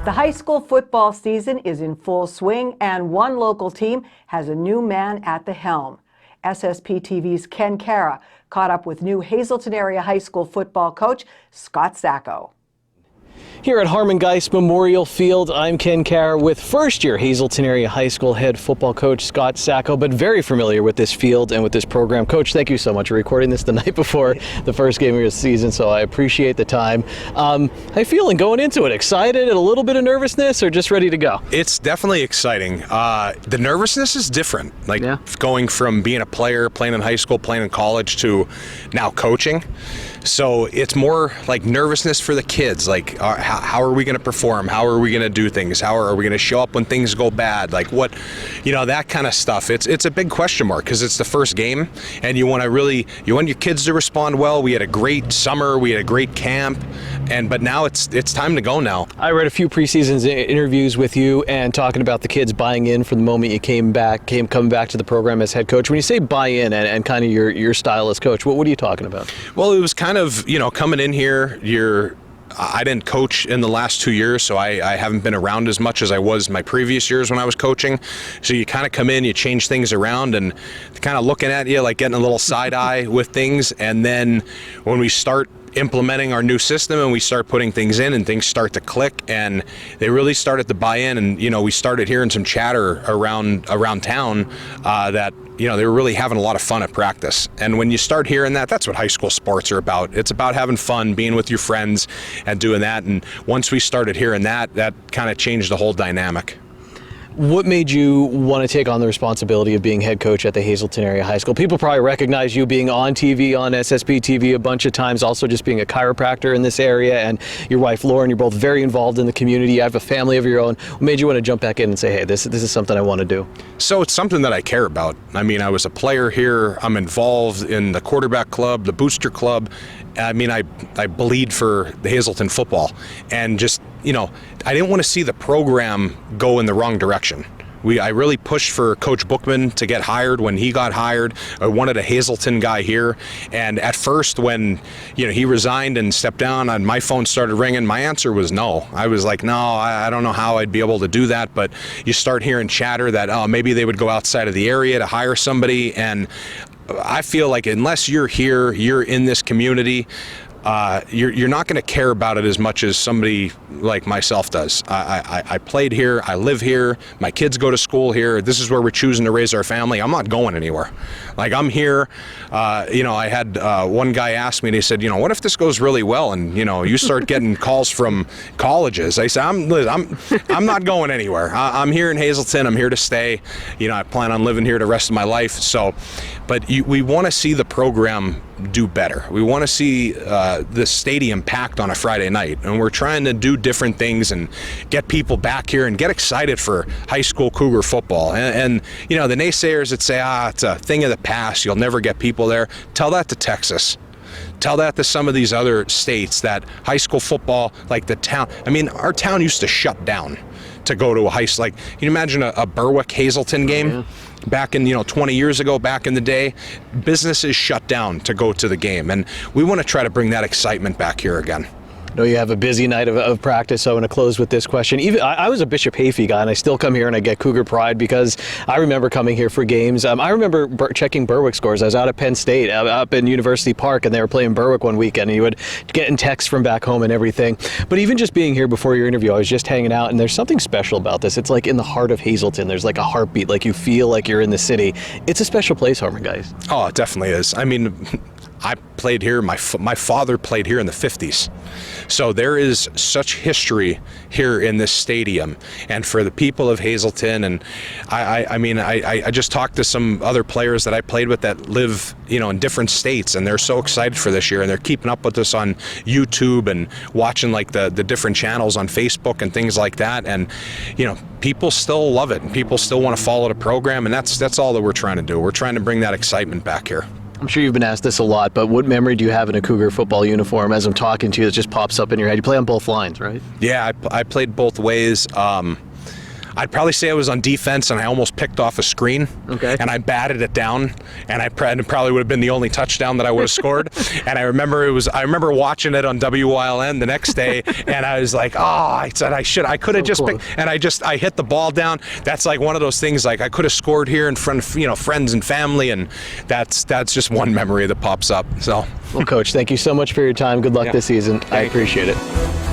The high school football season is in full swing, and one local team has a new man at the helm. SSP TV's Cara caught up with new Hazleton Area High School football coach Scott Sacco. Here at Harmon Geist Memorial Field, I'm Cara with first-year Hazleton Area High School head football coach Scott Sacco, but very familiar with this field and with this program. Coach, thank you so much for recording this the night before the first game of your season, so I appreciate the time. How you feeling going into it? Excited and a little bit of nervousness, or just ready to go? It's definitely exciting. The nervousness is different, going from being a player, playing in high school, playing in college, to now coaching. So it's more like nervousness for the kids, like how are we going to perform? How are we going to do things? How are we going to show up when things go bad? Like what, that kind of stuff. It's a big question mark because it's the first game, and you want your kids to respond well. We had a great summer, we had a great camp, but now it's time to go now. I read a few preseason interviews with you and talking about the kids buying in from the moment you coming back to the program as head coach. When you say buy in and kind of your style as coach, what are you talking about? Well, it was kind of, coming in here, I didn't coach in the last 2 years, so I haven't been around as much as I was my previous years when I was coaching. So you kind of come in, you change things around, and kind of looking at you, like getting a little side eye with things. And then when we start implementing our new system and we start putting things in and things start to click, and they really started to buy in, and we started hearing some chatter around town that they were really having a lot of fun at practice. And when you start hearing that, that's what high school sports are about. It's about having fun, being with your friends and doing that. And once we started hearing that kind of changed the whole dynamic. What made you want to take on the responsibility of being head coach at the Hazleton Area High School? People probably recognize you being on TV, on SSP TV a bunch of times, also just being a chiropractor in this area, and your wife Lauren, you're both very involved in the community. You have a family of your own. What made you want to jump back in and say, hey, this is something I want to do? So it's something that I care about. I mean, I was a player here. I'm involved in the quarterback club, the booster club. I mean, I bleed for the Hazleton football, and just, I didn't want to see the program go in the wrong direction. I really pushed for Coach Bookman to get hired when he got hired. I wanted a Hazleton guy here. And at first when, he resigned and stepped down and my phone started ringing, my answer was no. I was like, no, I don't know how I'd be able to do that. But you start hearing chatter that, maybe they would go outside of the area to hire somebody. And I feel like unless you're here, you're in this community, you're not going to care about it as much as somebody like myself does. I played here, I live here, my kids go to school here, this is where we're choosing to raise our family. I'm not going anywhere. Like, I'm here. I had one guy ask me, and he said, what if this goes really well and you start getting calls from colleges? I said, I'm not going anywhere. I'm here in Hazleton, I'm here to stay. I plan on living here the rest of my life. So, but we want to see the program do better. We want to see the stadium packed on a Friday night, and we're trying to do different things and get people back here and get excited for high school Cougar football. And the naysayers that say, it's a thing of the past, you'll never get people there, tell that to Texas. Tell that to some of these other states that high school football, like the town, our town used to shut down to go to a high school. Like, can you imagine a Berwick-Hazleton game? Yeah. Back in 20 years ago, back in the day, businesses shut down to go to the game, and we want to try to bring that excitement back here again. I know you have a busy night of practice, so I want to close with this question. I was a Bishop Hayfie guy, and I still come here and I get Cougar pride because I remember coming here for games. I remember checking Berwick scores. I was out at Penn State, up in University Park, and they were playing Berwick one weekend, and you would get in texts from back home and everything. But even just being here before your interview, I was just hanging out, and there's something special about this. It's like in the heart of Hazleton. There's like a heartbeat, like you feel like you're in the city. It's a special place, Harmon, guys. Oh, it definitely is. I played here, my father played here in the 50s. So there is such history here in this stadium. And for the people of Hazleton, and I just talked to some other players that I played with that live, in different states, and they're so excited for this year, and they're keeping up with us on YouTube and watching like the different channels on Facebook and things like that. And, people still love it, and people still want to follow the program, and that's all that we're trying to do. We're trying to bring that excitement back here. I'm sure you've been asked this a lot, but what memory do you have in a Cougar football uniform as I'm talking to you that just pops up in your head? You play on both lines, right? Yeah, I played both ways. I'd probably say I was on defense, and I almost picked off a screen. Okay. And I batted it down, and it probably would have been the only touchdown that I would have scored. And I remember watching it on WYLN the next day, and I was like, oh, I said I could have just picked, and I hit the ball down. That's like one of those things, like I could have scored here in front of friends and family, and that's just one memory that pops up. So, well, Coach, thank you so much for your time. Good luck this season. I appreciate it.